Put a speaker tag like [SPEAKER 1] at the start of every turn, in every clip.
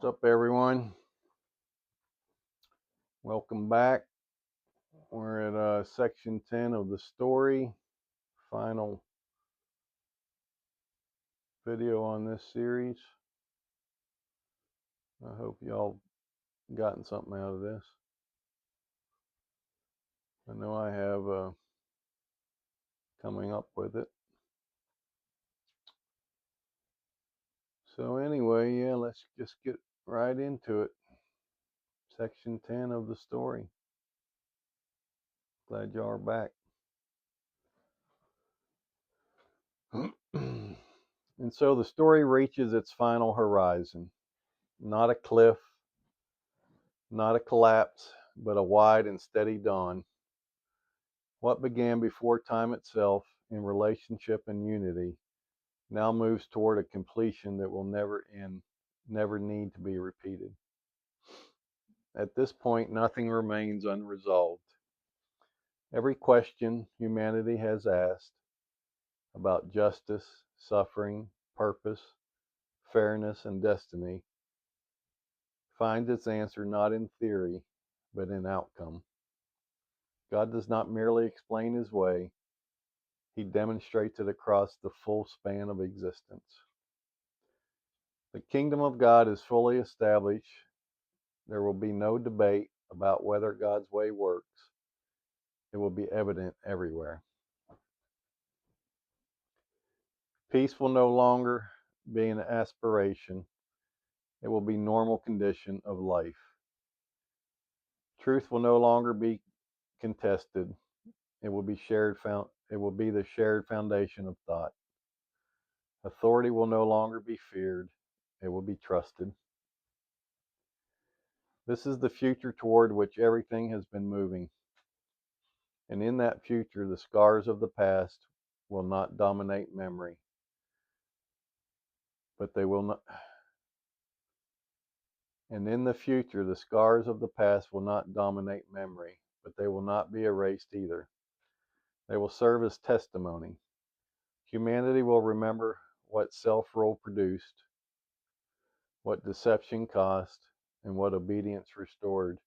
[SPEAKER 1] What's up, everyone? Welcome back. We're at section 10 of the story, final video on this series. I hope y'all gotten something out of this. I know I have coming up with it. So anyway, yeah, let's just get right into it. Section 10 of the story. Glad y'all are back. And so the story reaches its final horizon. Not a cliff, not a collapse, but a wide and steady dawn. What began before time itself in relationship and unity now moves toward a completion that will never end, never need to be repeated. At this point, nothing remains unresolved. Every question humanity has asked about justice, suffering, purpose, fairness, and destiny finds its answer not in theory, but in outcome. God does not merely explain his way, he demonstrates it across the full span of existence. The kingdom of God is fully established. There will be no debate about whether God's way works. It will be evident everywhere. Peace will no longer be an aspiration. It will be normal condition of life. Truth will no longer be contested. It will be the shared foundation of thought. Authority will no longer be feared. It will be trusted. This is the future toward which everything has been moving. And in that future, the scars of the past will not dominate memory, but they will not. And in the future, the scars of the past will not dominate memory, but they will not be erased either. They will serve as testimony. Humanity will remember what self-rule produced, what deception cost, and what obedience restored.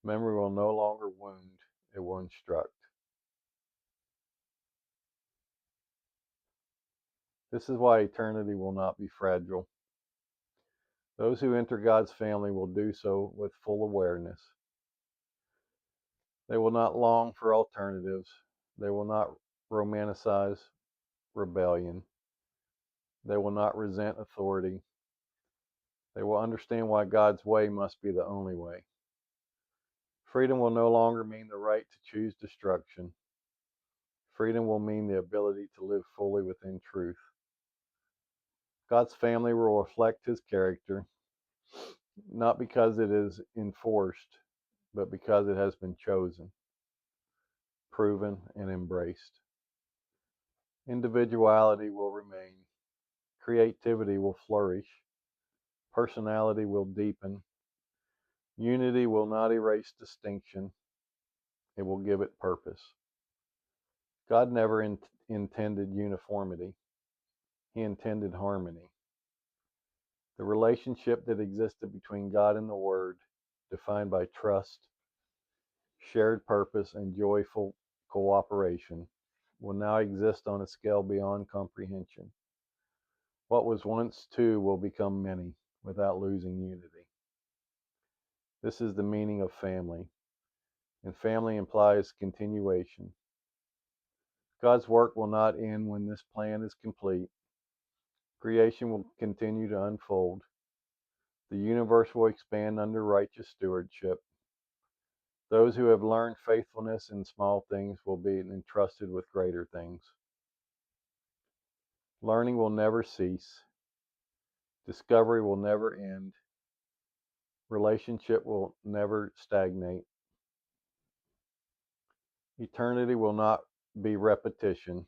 [SPEAKER 1] Memory will no longer wound, it will instruct. This is why eternity will not be fragile. Those who enter God's family will do so with full awareness. They will not long for alternatives. They will not romanticize rebellion. They will not resent authority. They will understand why God's way must be the only way. Freedom will no longer mean the right to choose destruction. Freedom will mean the ability to live fully within truth. God's family will reflect his character, not because it is enforced, but because it has been chosen, proven, and embraced. Individuality will remain. Creativity will flourish. Personality will deepen. Unity will not erase distinction. It will give it purpose. God never intended uniformity. He intended harmony. The relationship that existed between God and the Word, defined by trust, shared purpose, and joyful cooperation, will now exist on a scale beyond comprehension. What was once two will become many without losing unity. This is the meaning of family, and family implies continuation. God's work will not end when this plan is complete. Creation will continue to unfold. The universe will expand under righteous stewardship. Those who have learned faithfulness in small things will be entrusted with greater things. Learning will never cease. Discovery will never end. Relationship will never stagnate. Eternity will not be repetition.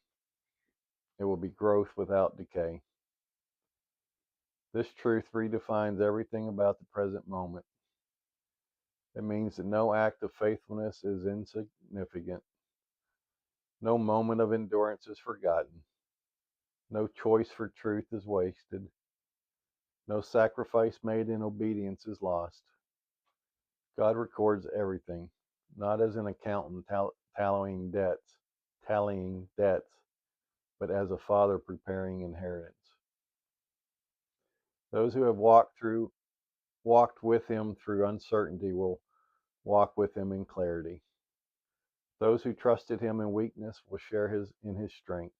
[SPEAKER 1] It will be growth without decay. This truth redefines everything about the present moment. It means that no act of faithfulness is insignificant. No moment of endurance is forgotten. No choice for truth is wasted. No sacrifice made in obedience is lost. God records everything, not as an accountant tallying debts, but as a father preparing inheritance. Those who have walked with him through uncertainty will walk with him in clarity. Those who trusted him in weakness will share in his strength.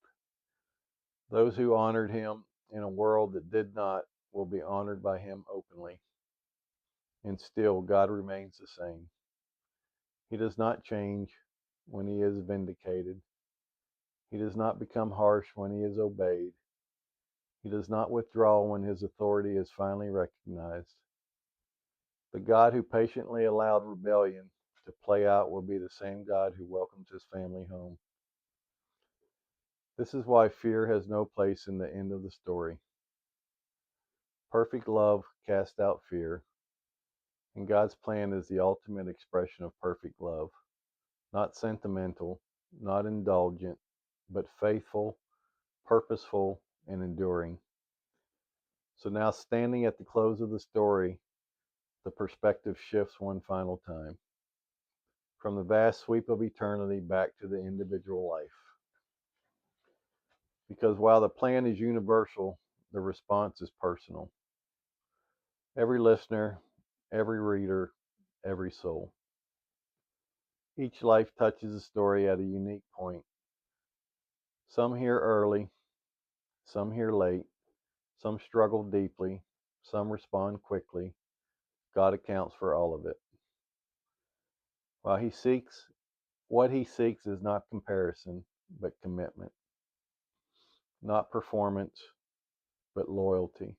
[SPEAKER 1] Those who honored him in a world that did not will be honored by him openly. And still, God remains the same. He does not change when he is vindicated. He does not become harsh when he is obeyed. He does not withdraw when his authority is finally recognized. The God who patiently allowed rebellion to play out will be the same God who welcomes his family home. This is why fear has no place in the end of the story. Perfect love casts out fear, and God's plan is the ultimate expression of perfect love. Not sentimental, not indulgent, but faithful, purposeful, and enduring. So now, standing at the close of the story, the perspective shifts one final time from the vast sweep of eternity back to the individual life. Because while the plan is universal, the response is personal. Every listener, every reader, every soul. Each life touches the story at a unique point. Some hear early, some hear late, some struggle deeply, some respond quickly. God accounts for all of it. While what he seeks is not comparison, but commitment. Not performance, but loyalty.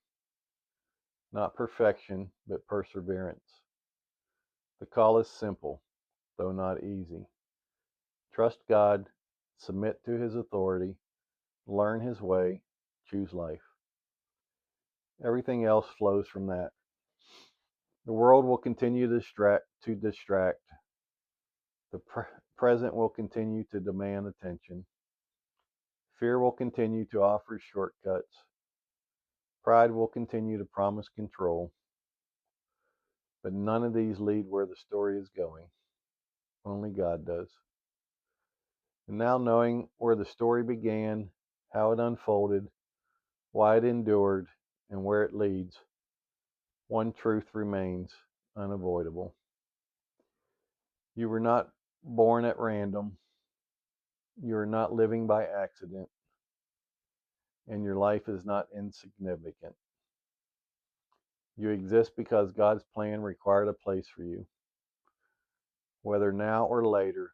[SPEAKER 1] Not perfection, but perseverance. The call is simple, though not easy. Trust God, submit to his authority, learn his way, choose life. Everything else flows from that. The world will continue to distract. The present will continue to demand attention. Fear will continue to offer shortcuts. Pride will continue to promise control. But none of these lead where the story is going. Only God does. And now, knowing where the story began, how it unfolded, why it endured, and where it leads, one truth remains unavoidable. You were not born at random. You are not living by accident. And your life is not insignificant. You exist because God's plan required a place for you, whether now or later,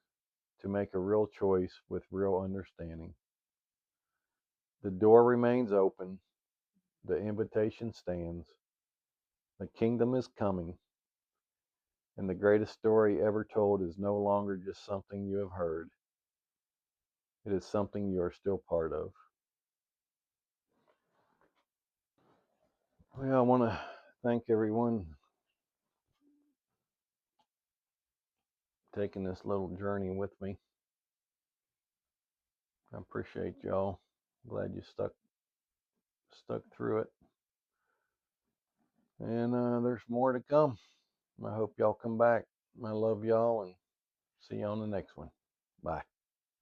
[SPEAKER 1] to make a real choice with real understanding. The door remains open. The invitation stands. The kingdom is coming. And the greatest story ever told is no longer just something you have heard. It is something you are still part of. Well, I want to thank everyone taking this little journey with me. I appreciate y'all. Glad you stuck through it. And there's more to come. I hope y'all come back. I love y'all and see you on the next one. Bye.